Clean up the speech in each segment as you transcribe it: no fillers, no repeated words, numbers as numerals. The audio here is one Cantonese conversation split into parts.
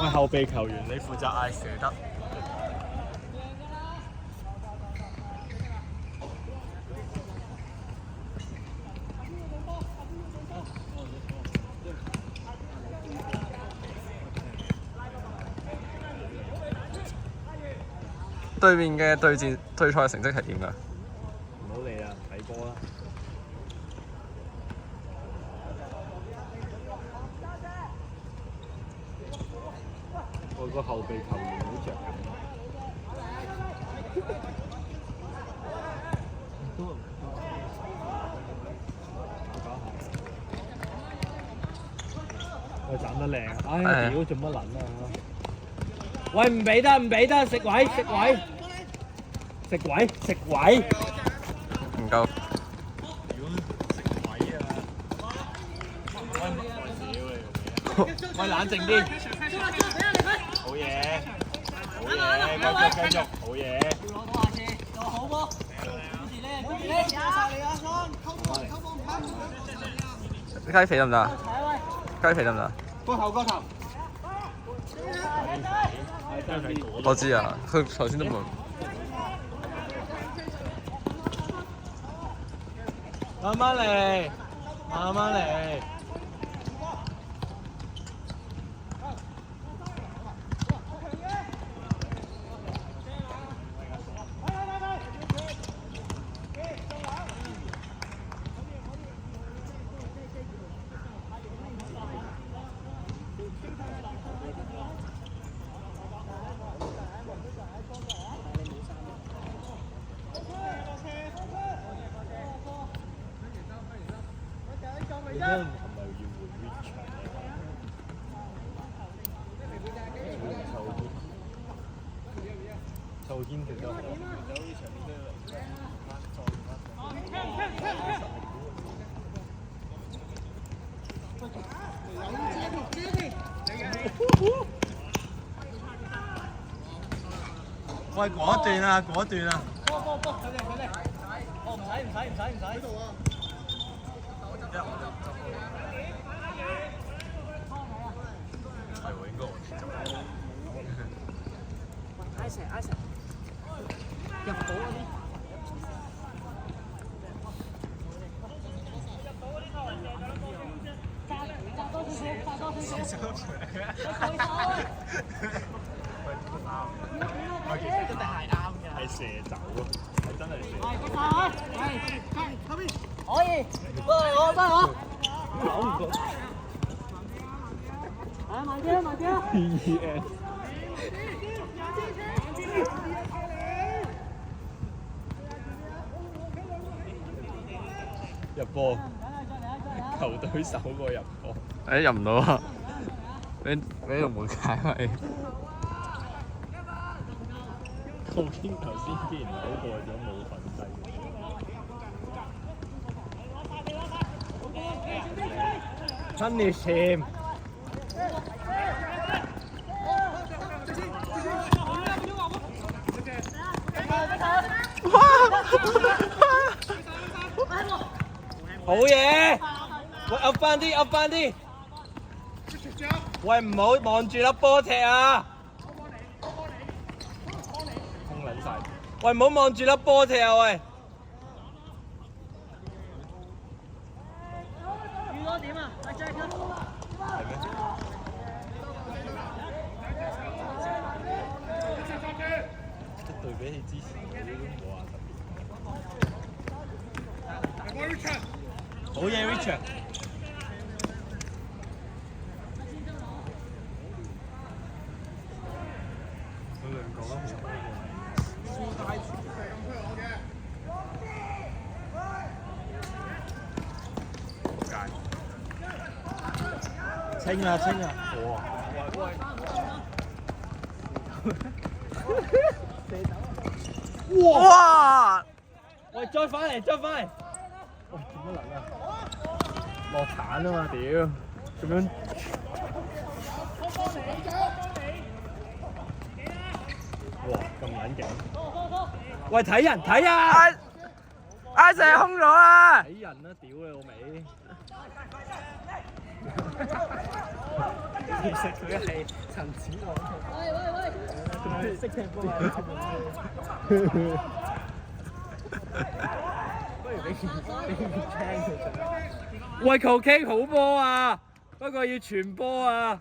我係後備球員，你負責嗌射得。對面嘅對賽成績係點㗎？唔好理啦，睇波啦。我個後備球員好着緊。我斬得靚，唉屌做乜撚啊！喂唔俾得唔俾得，食位食位食位食位。唔夠。喂冷靜啲。好嘢，好嘢，繼續繼續，好嘢。要攞波下次，做好波。支持你，支持你，謝曬你啊，安，溝波溝波唔啱。雞皮得唔得？雞皮得唔得？個頭。我知啊，佢頭先都冇。慢慢嚟，慢慢嚟。你係咪要換 Richard 臭堅其實好。喂，嗰段啊，嗰段啊。波，佢哋。哦，唔使。度啊。係喎，應該我先做。挨成入到嗰啲。係射走咯，係真係射。可以，都係我。搞唔到。慢啲。PES。入波，球隊首個入波。入唔到啊！俾龍門解咪。頭先既然好過咗冇份制。Finish him！好嘢！喂，噏翻啲。喂，唔好望住粒波踢啊！空撚曬。喂，唔好望住粒波踢啊！喂。預咗點啊？係咩？對比起之前嗰啲都冇話特別。好嘢 ，Richard！佢兩個都冇。清啊！哇！喂，再翻嚟！喂，做乜撚啊？落鏟啊嘛，屌！咁樣。哇，咁撚勁！喂，睇人！阿射空咗啊！睇人啦，屌你老味！食佢係陳子朗。佢識踢波係打門嘅。不如俾聽佢。喂，球傾好波啊，不過要傳波啊。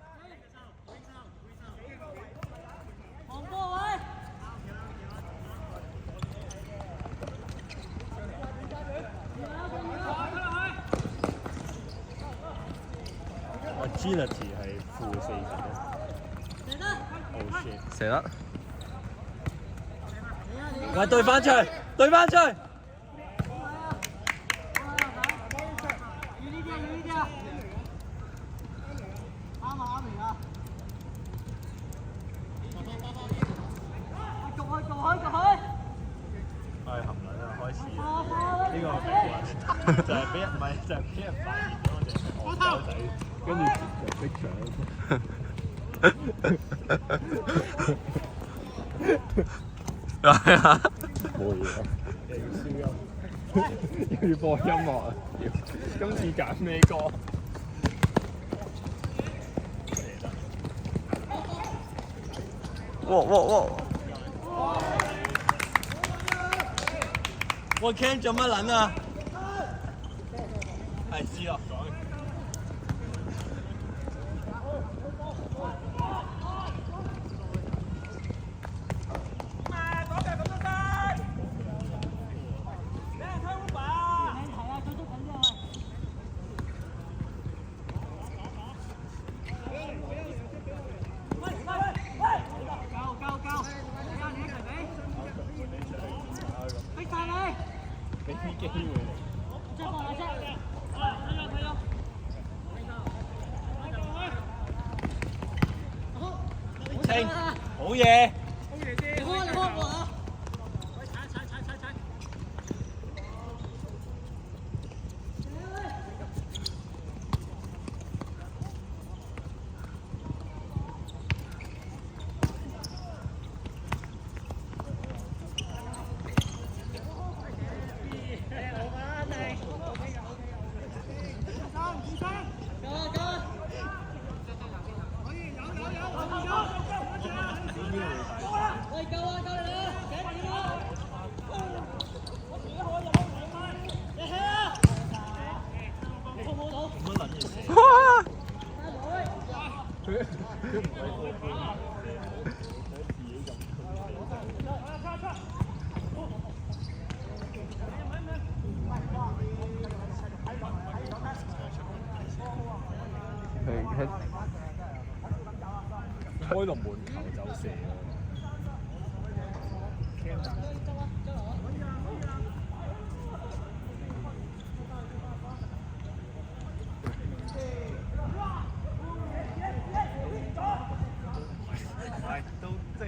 Agility 係負40咯。Oh shit！ 射得。喂，對翻出去，對翻出去。係含撚啊！開始呢個名就係俾人唔係就係俾人發現咗我哋係戇鳩仔，跟住就逼係啊！冇嘢啊！又要燒音，又要播音樂啊！今次揀咩歌？哇！我 Ken 做乜撚啊？係知啦，講。俾啲機會你。清，好嘢。開到門頭就射喎。係都即係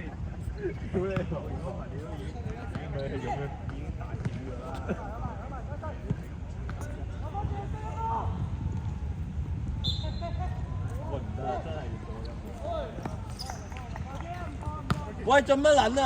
屌你老母！如果唔係你都已經佢係咁樣已經大屌㗎啦。喂唔得啊！真係要播音。喂，做乜撚啊？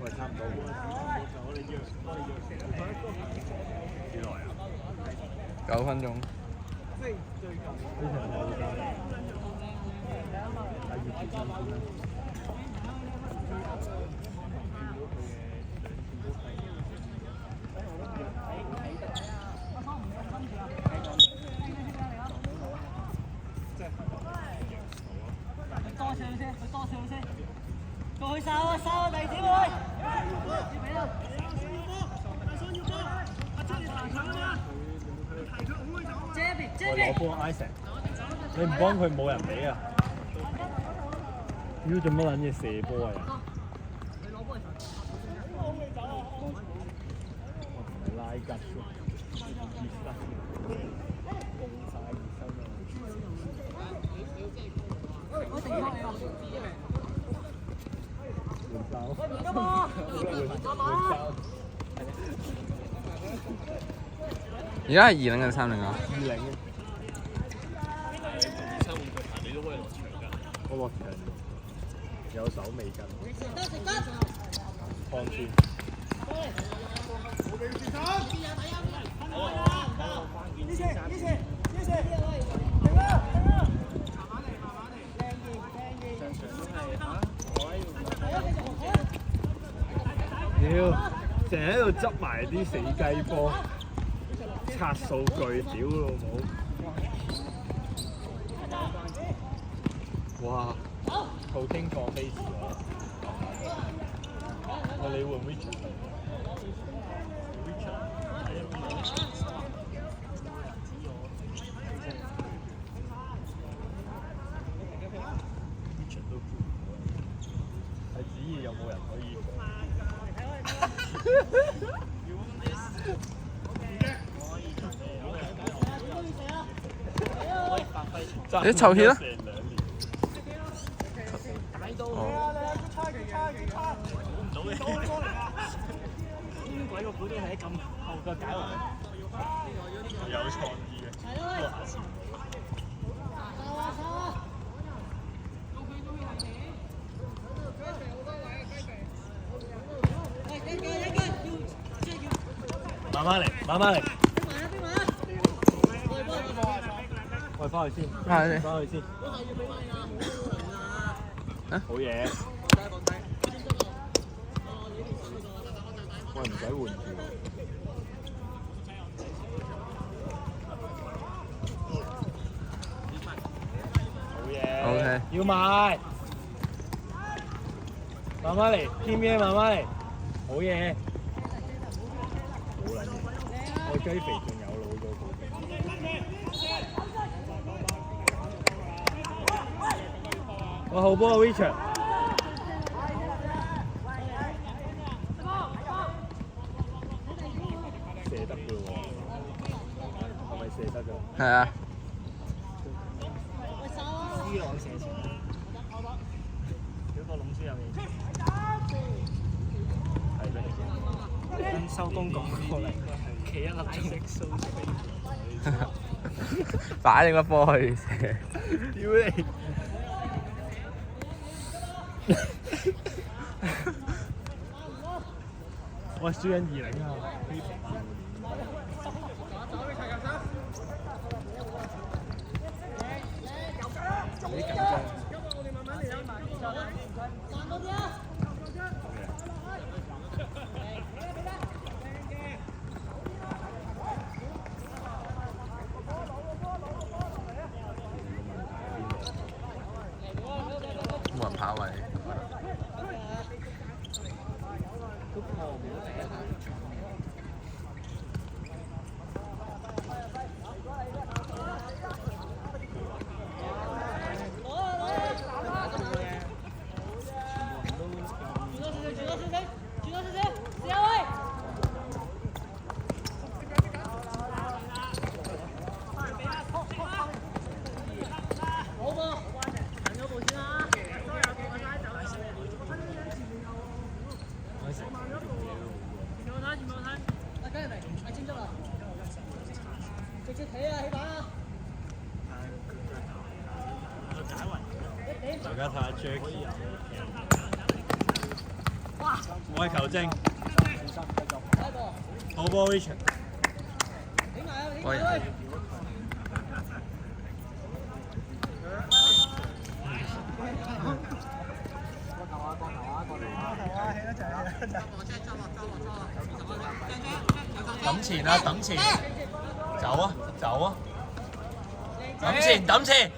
喂，差唔多喎。幾耐啊？9分鐘。非常好㗎。過去哨啊，第二點去。我攞波 Isaac， 你唔幫佢冇人俾啊！屌做乜撚嘢射波啊？拉吉而家係2-0定3-0啊2-0。你都可以落場㗎。我落場有手尾跟。放轉。屌，成日喺度執埋啲死雞波，刷數據，屌老母！哇，途經放飛士喎，你會唔會係旨意有冇人可以？你籌氣啦！邊鬼個估都係咁後腳解圍，有創意嘅。慢慢嚟，慢慢嚟。喂，翻去先，翻去先。好嘢。喂，唔使換住。好嘢。OK。要買。慢慢嚟，偏咩？慢慢嚟。好嘢。好撚嘢。我雞肥仲有腦咗佢。我後波 Richard。射得嘅喎，係咪射得㗎？係啊。C 朗射前，嗰個籠書入面，係咩？跟收工趕過嚟，企1粒鐘。擺定個波去射。屌你！我輸緊2-0啊！幾緊張？冇人跑位。大家睇下 Jackie， 我係球證，好波 Richard， 揼前啊，揼前，走啊，走啊，揼前，揼前。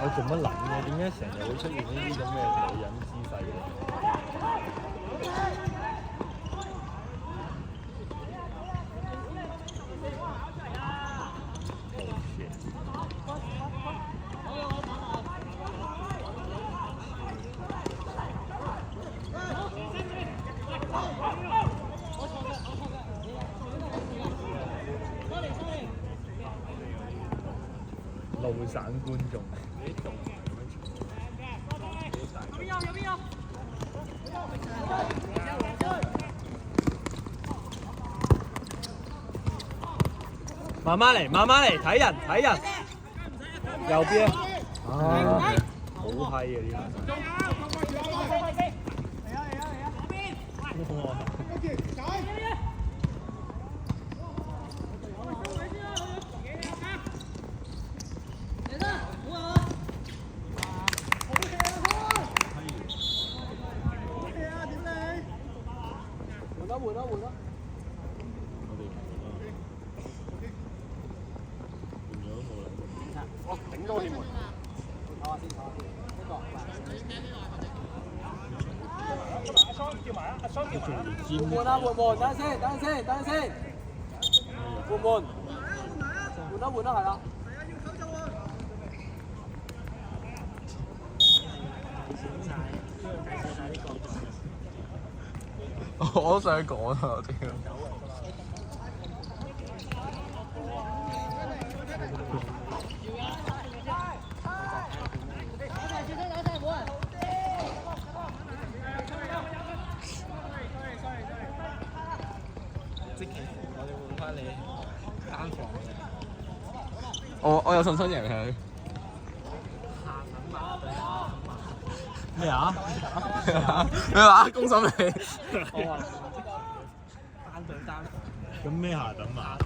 我做乜諗嘅？點解成日會出現呢啲咁嘅女人姿勢嘅？路會散觀眾。慢慢嚟，慢慢嚟，睇人睇人。右邊啊！好閪啊！呢個。頂多你門。換門啊換門，等陣先，等陣先，等陣先。換門。換啦係啦。我都想講啊！屌。我有信心贏佢。咩啊？咩話？公審你？我話單對單。咁咩下等馬？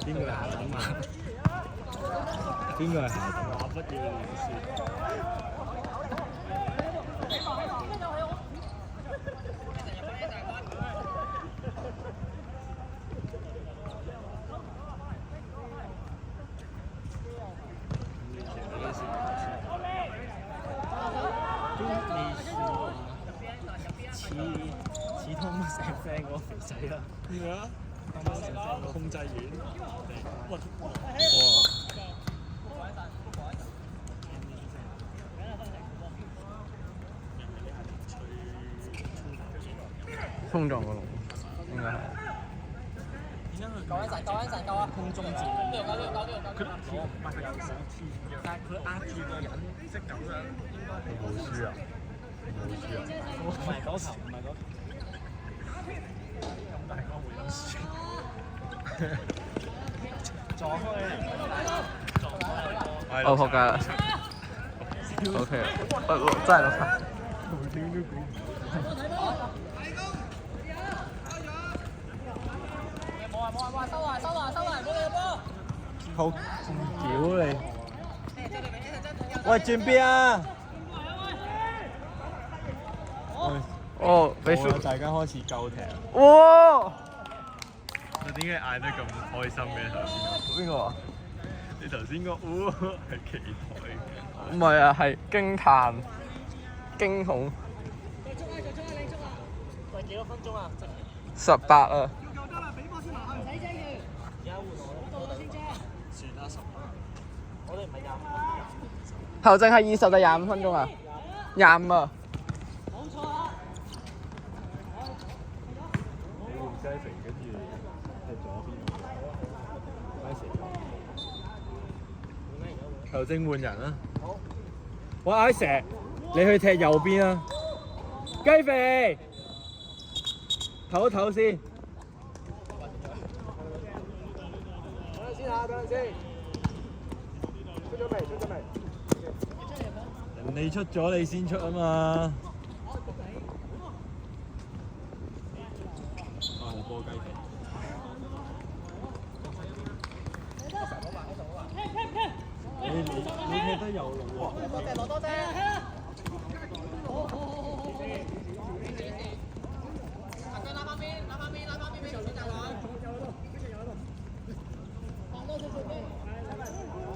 邊個係下等馬？邊個係下等馬？不要亂説。似通成 friend 嗰個肥仔啦。咩啊？控制員。哇！衝撞個龍，應該係。夠一陣，夠一陣，夠啊！空中戰。佢攞唔係有手天嘅，但係佢壓住個人，即係咁樣，應該係冇輸啊！冇輸啊！唔係嗰球，唔係嗰球。咁大個會有輸。撞開嚟。我撲街啦！OK，我真係落差。冇收埋，唔好理個波。好屌你！喂，轉邊啊！哦，俾輸，大家開始鳩踢。哇！你點解嗌得咁開心嘅頭先？邊個啊？你頭先個係期待嘅。唔係啊，係驚歎、驚恐。喂，幾多分鐘啊？18啊！我哋唔係25。頭陣係20定25分鐘啊？25啊！冇錯啊！你換西城跟住踢左邊，球證換人啊！好，喂，I 蛇，你去踢右邊啊！雞肥，唞一唞先。等陣先嚇，等陣先。出咗未？人哋出咗，你先出啊嘛！我波雞皮。你踢得右路喎。攞多隻。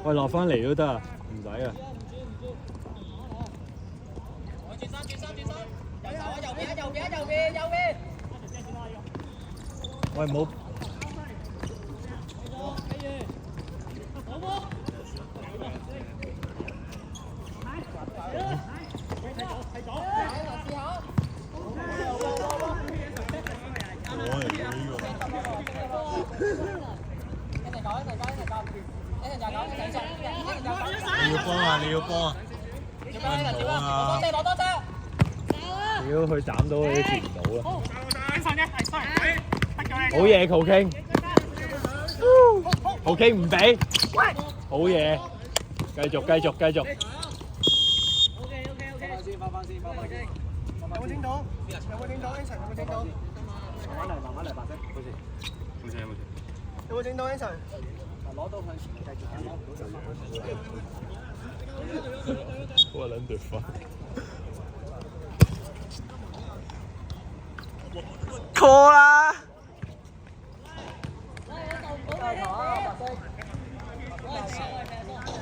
喂，落翻嚟都得啊，唔使啊。右邊。喂，冇。要啊！做咩啊？做啊！攞多隻！屌，佢斬到佢都接唔到啊！好嘢，球傾，球傾唔俾，好嘢，繼續。翻翻先，有冇整到 Anson？ 有冇整到？慢慢嚟，白色。冇事。有冇整到 Anson？ 攞到佢，繼續。我撚對翻。call 啦！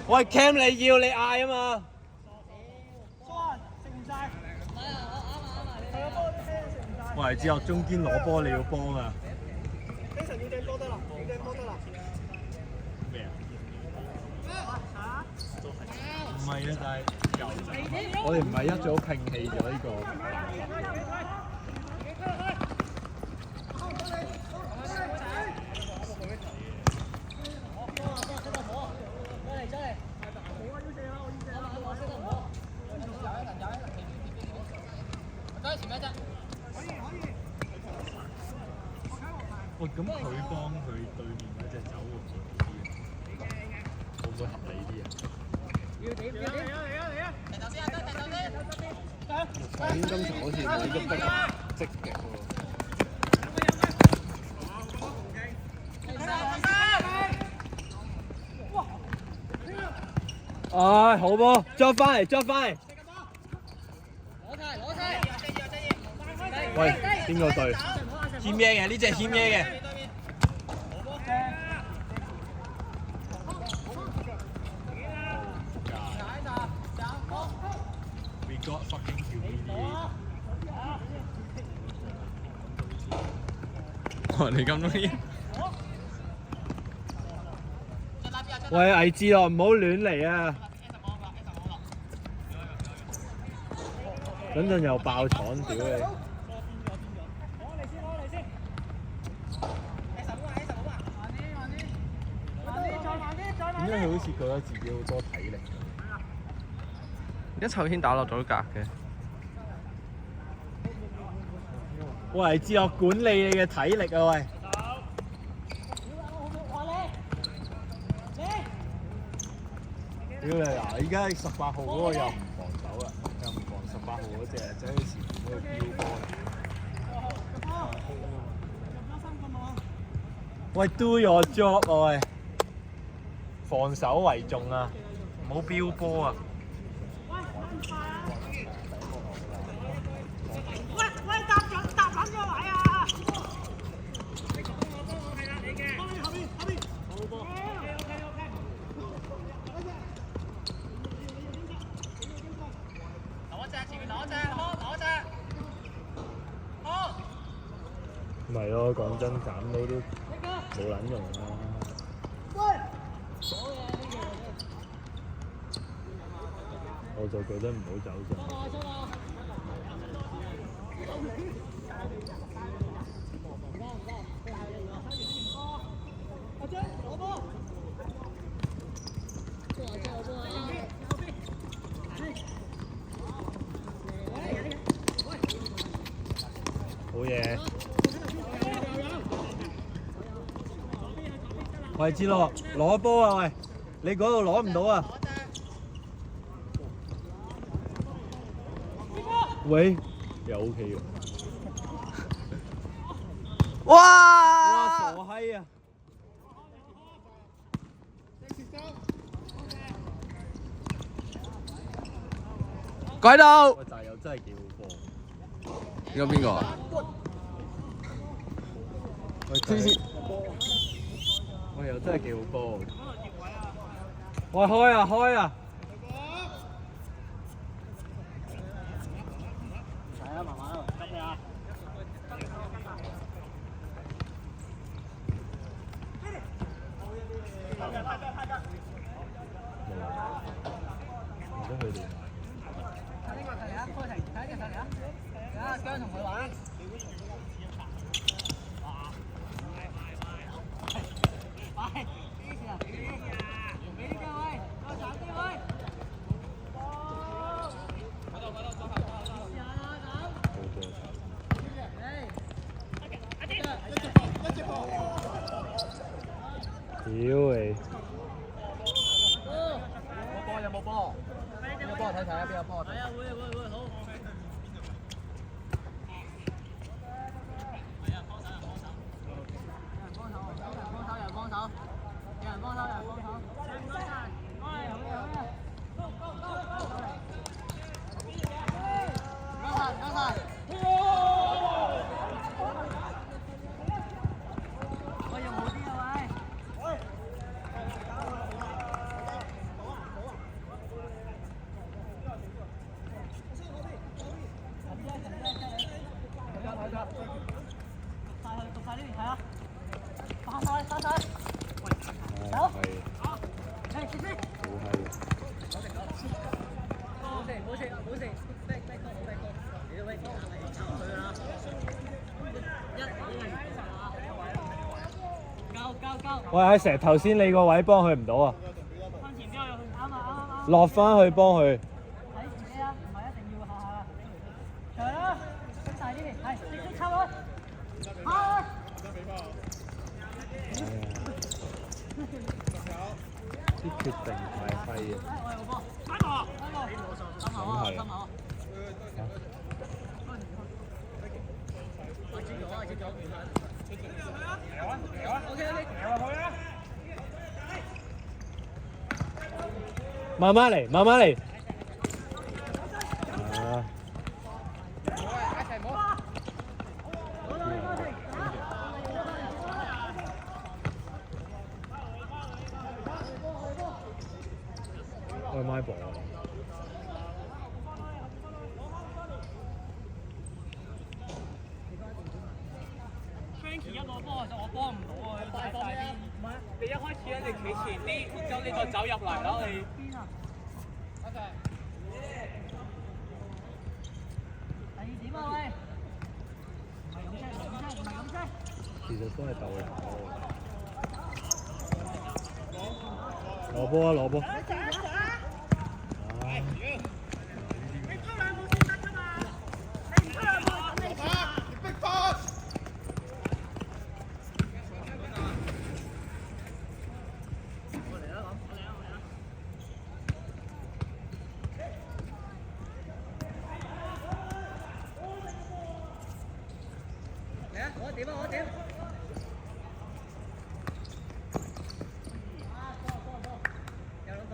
喂 ，Cam 你要你嗌啊嘛！喂，之後中堅攞波你要幫啊！非常要掟波得啦，咩啊？唔係啊，但係我哋唔係一早摒棄咗呢個。喂，咁佢幫佢對面嗰隻走會唔會合理啲啊？今場好似冇喐得咁積極喎。唉，好波，捉翻嚟。喂，邊個對？欠嘢嘅呢隻欠嘢嘅。We got fucking humiliated。哇！你咁中意？喂，魏志樂唔好亂嚟啊！等陣又爆廠，屌你！點解佢好似覺得自己好多體力？一頭先打落咗格嘅。喂，自學管理你嘅體力啊喂！屌你嗱！依家18號嗰個又唔防守啦，又唔防18號嗰隻，就喺前面嗰個標波。喂 ，do your job 啊喂！防守為重啊，唔好標波啊！喂，搭撚咗位啊！後面。好波。攞隻，前面攞隻，攞隻。唔係咯，講真，斬到都冇撚用啦。我就覺得唔好走陣。好嘢！喂，志樂，攞波啊！喂，你嗰度攞唔到啊！喂，又 OK 喎！哇！傻閪啊！鬼到！喂，但係又真係幾好波。呢個邊個啊？喂，黐線！喂，又真係幾好波。喂，開啊！係啊，慢慢啊，急你啊！唔得佢哋。睇呢個嚟啊，開庭，睇呢個嚟啊！啊，姜同佢玩。喂，呢時啊，俾呢個喂，再斬啲喂。你！有冇波？邊個波睇睇啊？邊個波？係啊，會好。喂，阿石頭先你個位幫佢唔到啊！落翻去幫佢。睇自己啊，唔係一定要下下。長啦，伸大啲，係直接插落。下。啲決定太廢啊！真係。慢慢嚟，慢慢嚟。開麥波。Frankie 一攞波就我幫唔到啊！大啲。唔係，你一開始咧，你企前啲，之後你再走入嚟咯，你。邊啊？OK。第二點啊喂！唔係咁啫，唔係咁啫。其實都係鬥嚟攞波啊！攞波！我點？有諗法。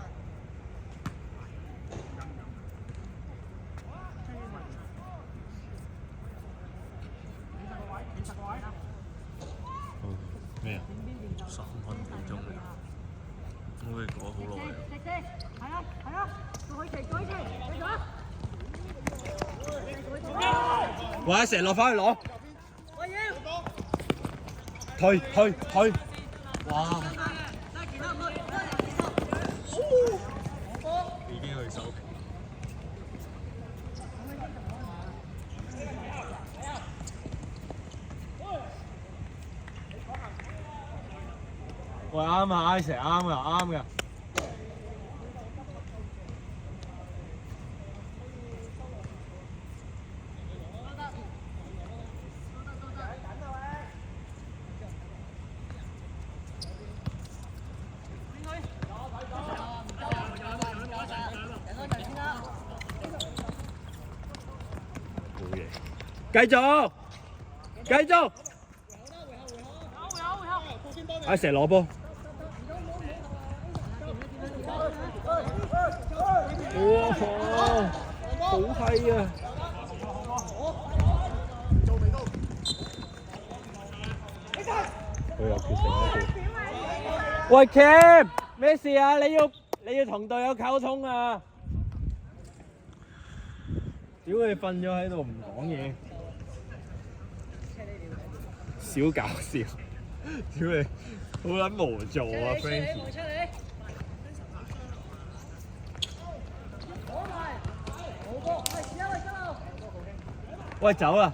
咩啊？3分幾鐘嚟，我哋講好耐。係啊，過去期，繼續。喂，阿成落翻去攞。我要。退！哇！已經去手。喂，啱啊，阿成啱㗎。繼續，阿成攞波，哇，好閪啊！佢又決定一啲。喂 ，Cam， 咩事啊？你要同隊友溝通啊！屌你瞓咗喺度唔講嘢，少搞笑！屌你，好撚無助啊 ，Frankie！喂，走啦！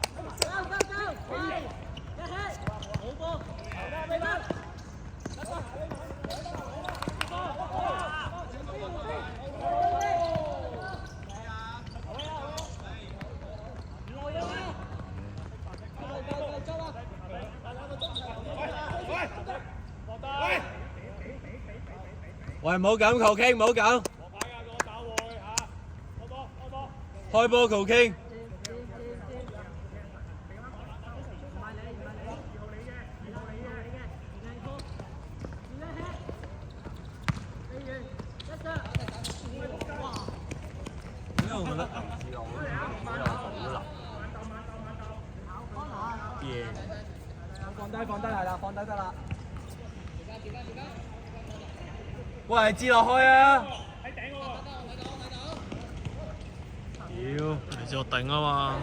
喂，唔好咁求傾，唔好咁。開波求傾。因為我覺得牛志樂嗰邊好有保留。放低係啦，放低得啦。喂，志樂開啊！屌，你志樂頂啊嘛！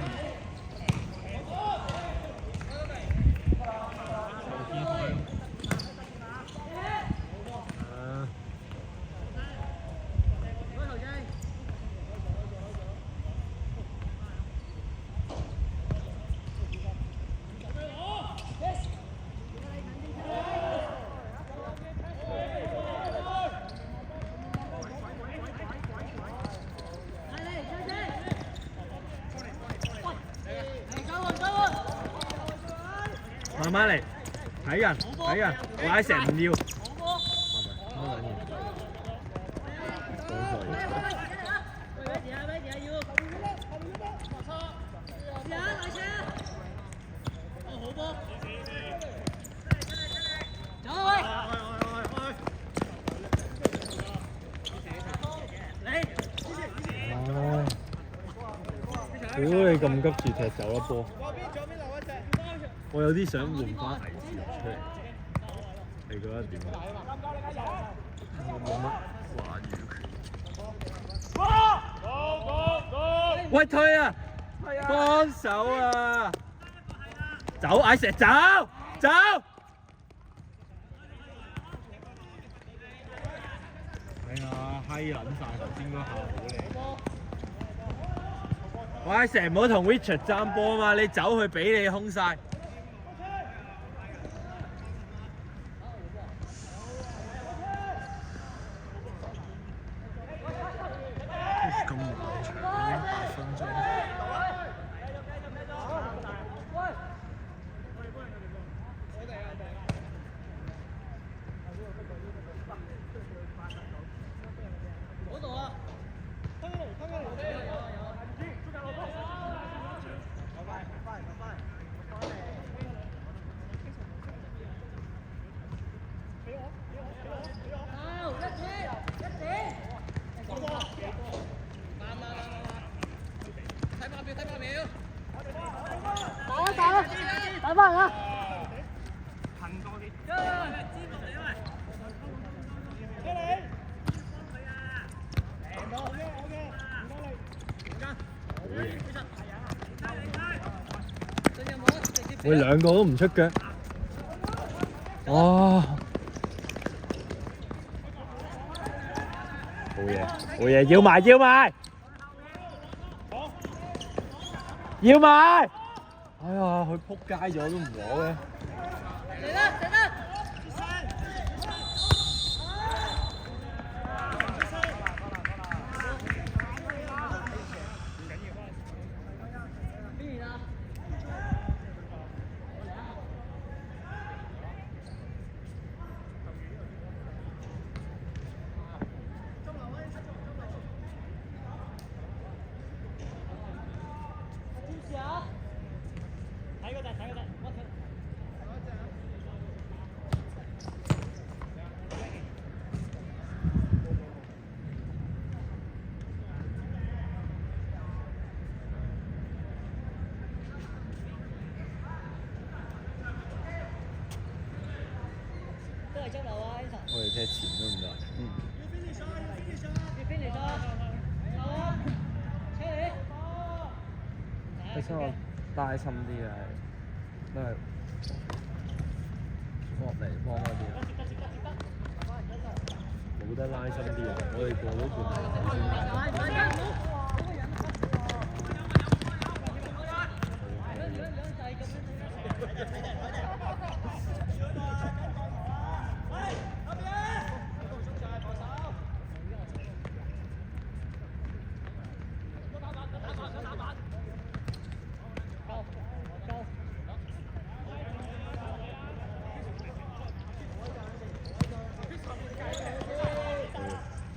慢慢嚟，睇人，我嗌成唔要。屌你咁急住踢走一波！我有啲想換翻危志樂出嚟，你覺得點啊？我冇乜話語權。喂，退啊！幫手啊！走，艾石走！哎呀，閪撚晒頭先嗰下好靚。我艾石唔好同 Richard 爭波嘛，你走去俾你空晒。咁漫長已經8分鐘。打翻啊！喂，兩個都唔出腳。哇！好嘢，要埋！哎呀，佢撲街咗都唔攞嘅。嚟啦！我哋踢前都唔得。你想我拉深啲啊？都係落嚟幫嗰啲。冇得拉深啲啊！我哋過到半場先。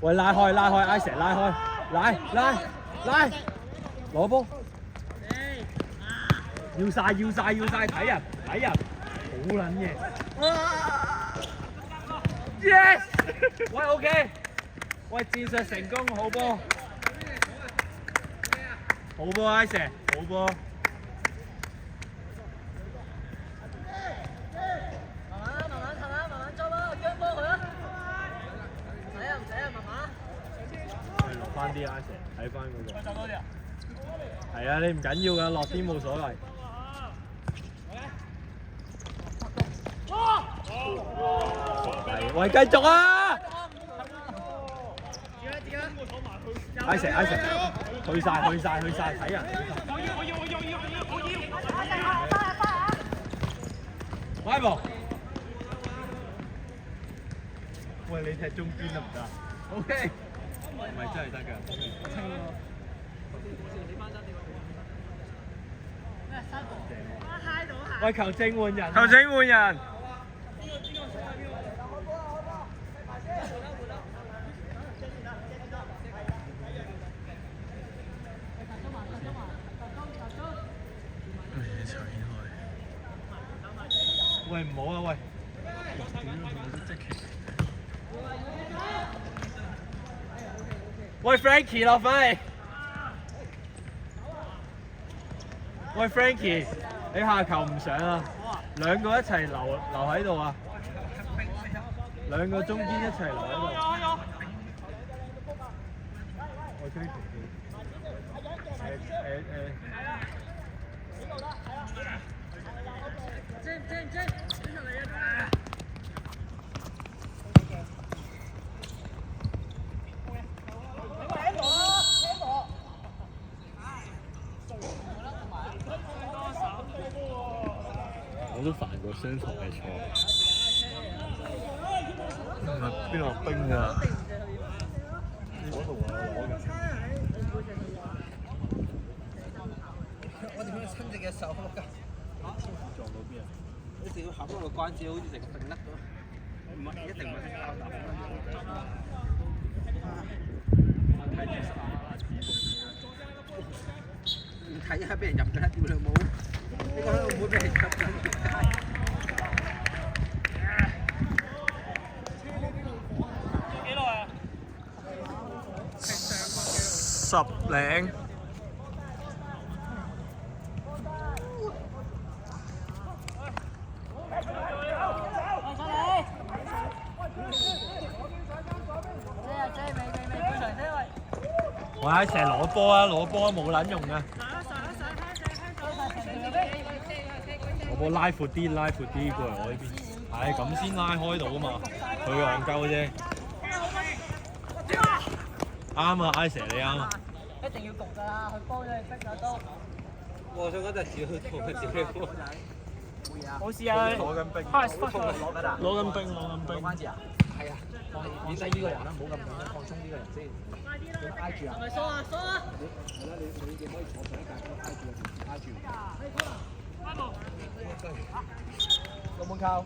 喂，拉開，I 成拉開，拉，攞波。要晒，睇人，好撚嘢。Yes！ 喂 ，OK。喂，戰術成功，好波。好波 ，I 成，好波。落翻啲 I 成，睇翻嗰個。係啊，你唔緊要㗎，落啲冇所謂。係，喂，繼續啊！I 成，去晒，睇人。歪步。喂，你踢中堅得唔得？OK。唔係真係得㗎。喂，求證換人。喂，唔好啊，喂！喂 ，Frankie 落翻嚟。喂 ，Frankie， 你下球唔上啊？兩個一齊留喺度啊！兩個中堅一齊留喺度。我追佢。我都犯過相同嘅錯。邊度冰啊？嗰度我攞㗎。我點樣親隻嘅手碌㗎？撞到邊啊？一定要合嗰個關節，好似成定甩咗。唔係，一定唔係交打。唔睇下俾人入㗎啦，屌你老母！呢個唔會俾人入㗎。幾耐啊？10零。喂，成日攞波啊，冇撚用啊！攞波拉闊啲過嚟我呢邊，係咁先拉開到啊嘛，佢戇鳩啫。啱啊，I 蛇你啱啊！一定要焗㗎啦，佢幫咗你逼咗都。我想嗰陣時去同佢自己波。冇事啊，攞緊冰，攞緊冰。關節啊？係啊，放低呢個人啦，唔好咁緊張，放鬆呢個人先。你挨住啊！係咪疏啊？係啦，你可以坐上一格，挨住。有冇靠？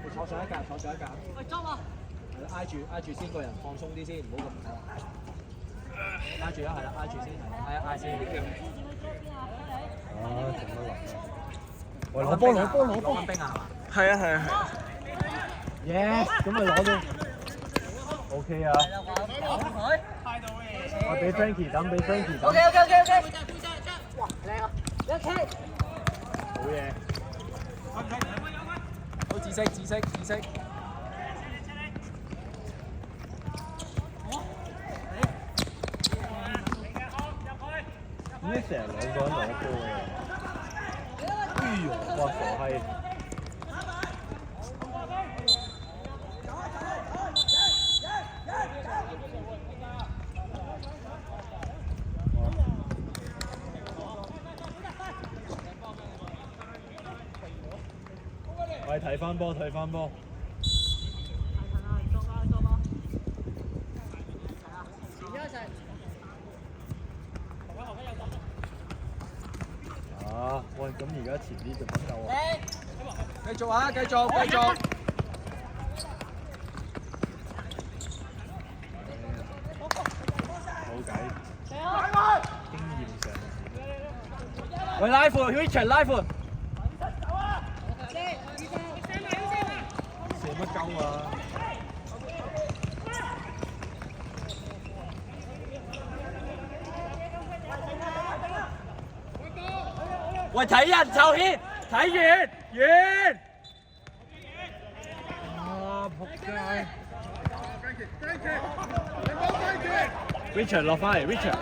你坐上一格。喂，執啊！係啦，挨住先，個人放鬆啲先，唔好咁挨住啦，係啦，挨住先，挨先。做乜落？喂，攞波！攞緊冰啊，係嘛？係啊。Yes， 咁咪攞到。OK 啊。我俾 Frankie 等。OK。哇，靚啊！一企。好嘢。好紫色。點解成日兩個人攞波嘅？哎呦，哇傻閪！喂，睇翻波。喂，咁而家前啲就點夠啊？繼續啊！繼續。解經驗上。喂，拉闊 ，Richard 拉闊。射乜鳩啊？喂，睇人就牽，睇遠遠。啊！仆街 Richard 落翻嚟 ，Richard。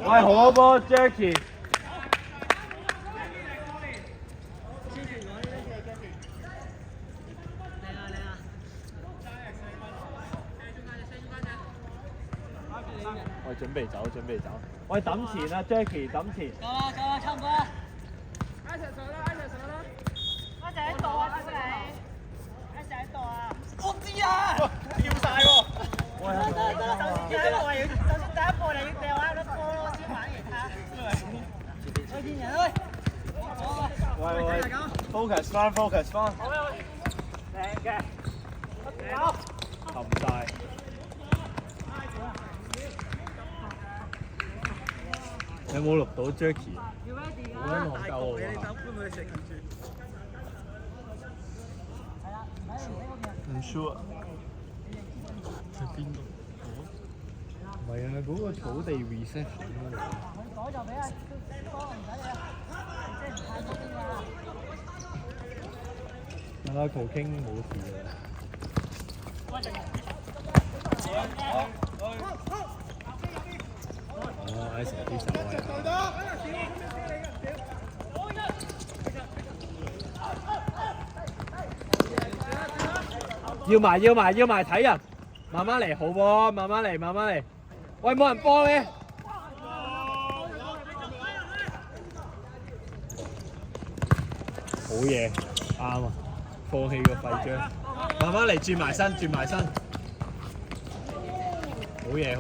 喂，好波 Jackie。喂，準備走，準備走。喂，揼前啊 ，Jackie 揼前。夠啦，夠啦，差唔多啦。一齊上啦！一齊喺度啊，小你！一齊喺度啊！我知啊。跳晒喎！得，首先第一步你要掉下個波咯，先玩其他。喂，見人喂！喂 ，focus 翻 ，focus 翻。靚嘅。冚晒。有冇錄到 Jackie？好撚戇鳩喎！唔 sure。喺邊度？唔係啊，嗰個草地 reception 嗰度。改就俾啊，幫唔使啊，即係唔太高啲啊。阿 Michael 傾冇事啊。哦，喺成啲手位。要埋睇人，慢慢嚟好喎，慢慢嚟。喂，冇人幫你。好嘢，啱啊！放棄個廢章，慢慢嚟，轉埋身。好嘢。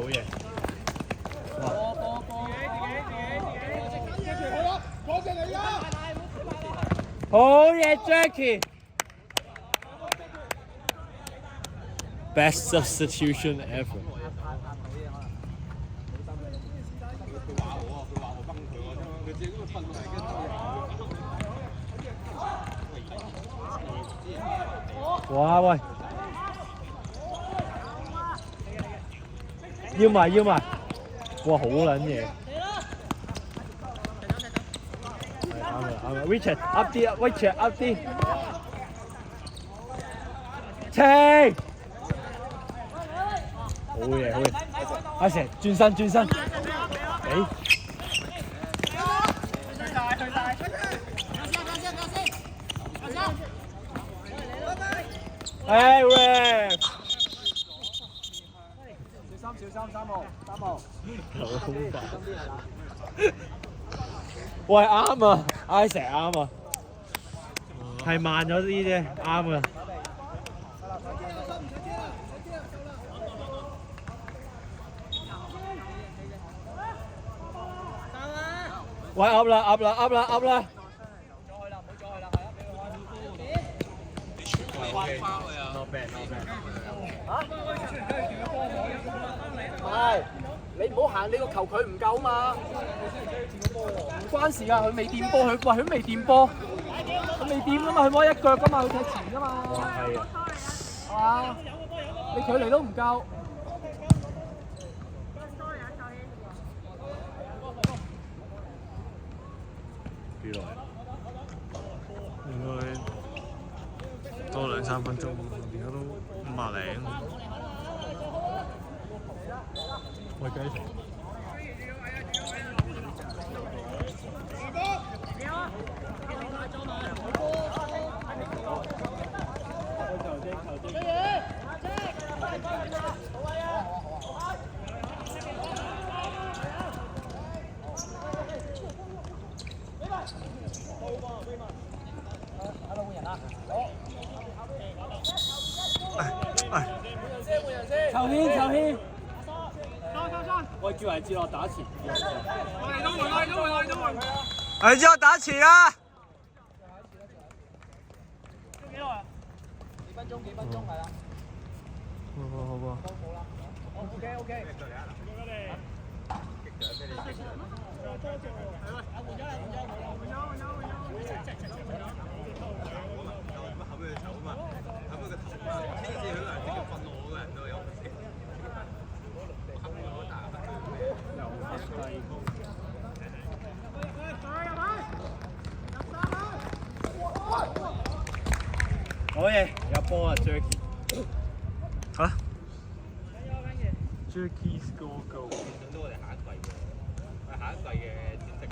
好嘢 ，Jackie。Best substitution ever。哇喂！要埋，哇好撚嘢！啱啦 ，Richard up 啲 ，Richard up 啲，清！好嘢！阿成轉身，誒！哎喂！小心，3號。好快。喂，啱啊 ，Isaac 啱啊，係慢咗啲啫，啱啊。喂 ，up 啦！係，你唔好行，你個球佢唔夠嘛，唔關事㗎，佢未掂波，佢未掂波，佢未掂㗎嘛，佢摸一腳㗎嘛，佢踢前㗎嘛，係啊，係嘛？你距離都唔夠。幾耐？應該多2-3分鐘，而家都50零。喂，雞皮。球軒，喂，叫黎志樂打前。黎志樂打前啊！幾分鐘係啦。好。OK。好嘢，有波啊 Jackie。嚇 ？Jackie score goal。想到我哋下一季嘅，下一季嘅戰績係。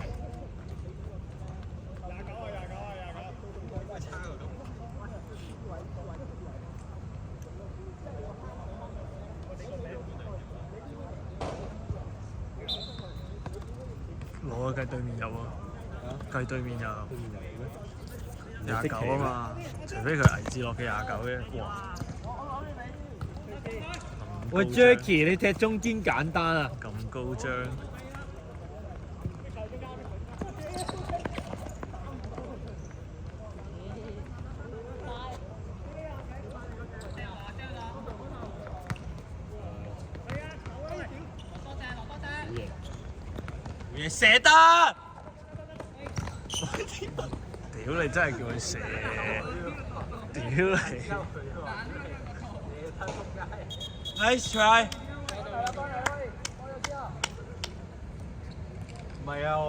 攞啊！計對面有啊，計對面有。29啊嘛，除非佢危志樂嘅29啫。哇！喂 Jackie， 你踢中堅簡單啊？咁高張。嘢射得！屌你真係叫佢射！屌你 ！Nice try！ 唔係啊，我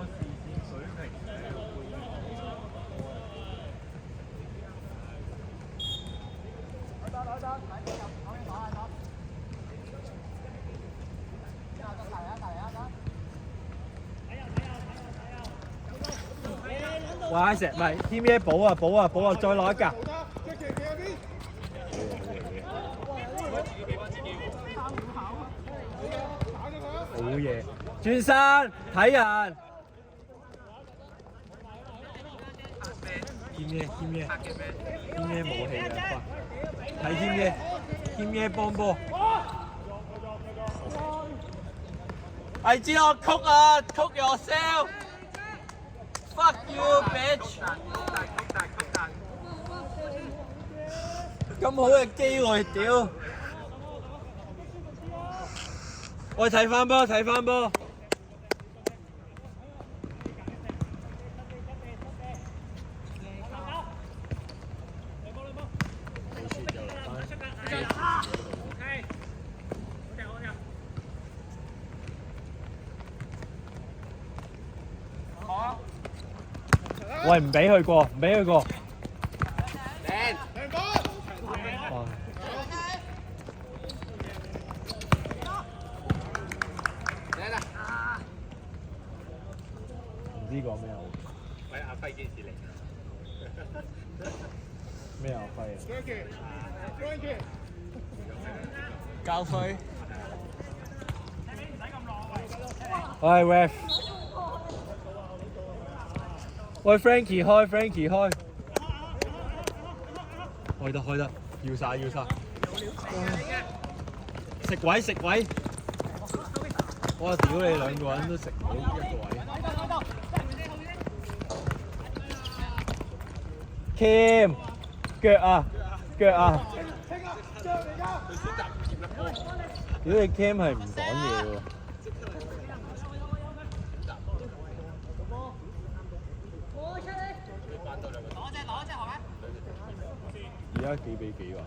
視線水平。哇！石唔係 team 嘢補啊補啊補啊！再攞一格。好嘢！轉身睇人。team 嘢冇氣啊！睇 team 嘢幫波。係知我曲啊，曲 yourself。Fuck you, bitch！ 咁好嘅機會，屌！我睇翻波，睇翻波。喂，唔俾佢過，唔俾佢過。唔知講咩好。喂，阿輝幾時嚟？咩阿輝啊？交費。喂 ref。喂 Frankie 開 ，Frankie 開。開得，要晒。食位。我屌你兩個人都食唔到一個位。Kim 腳啊！屌你 Kim 係唔講嘢喎。而家幾比幾啊？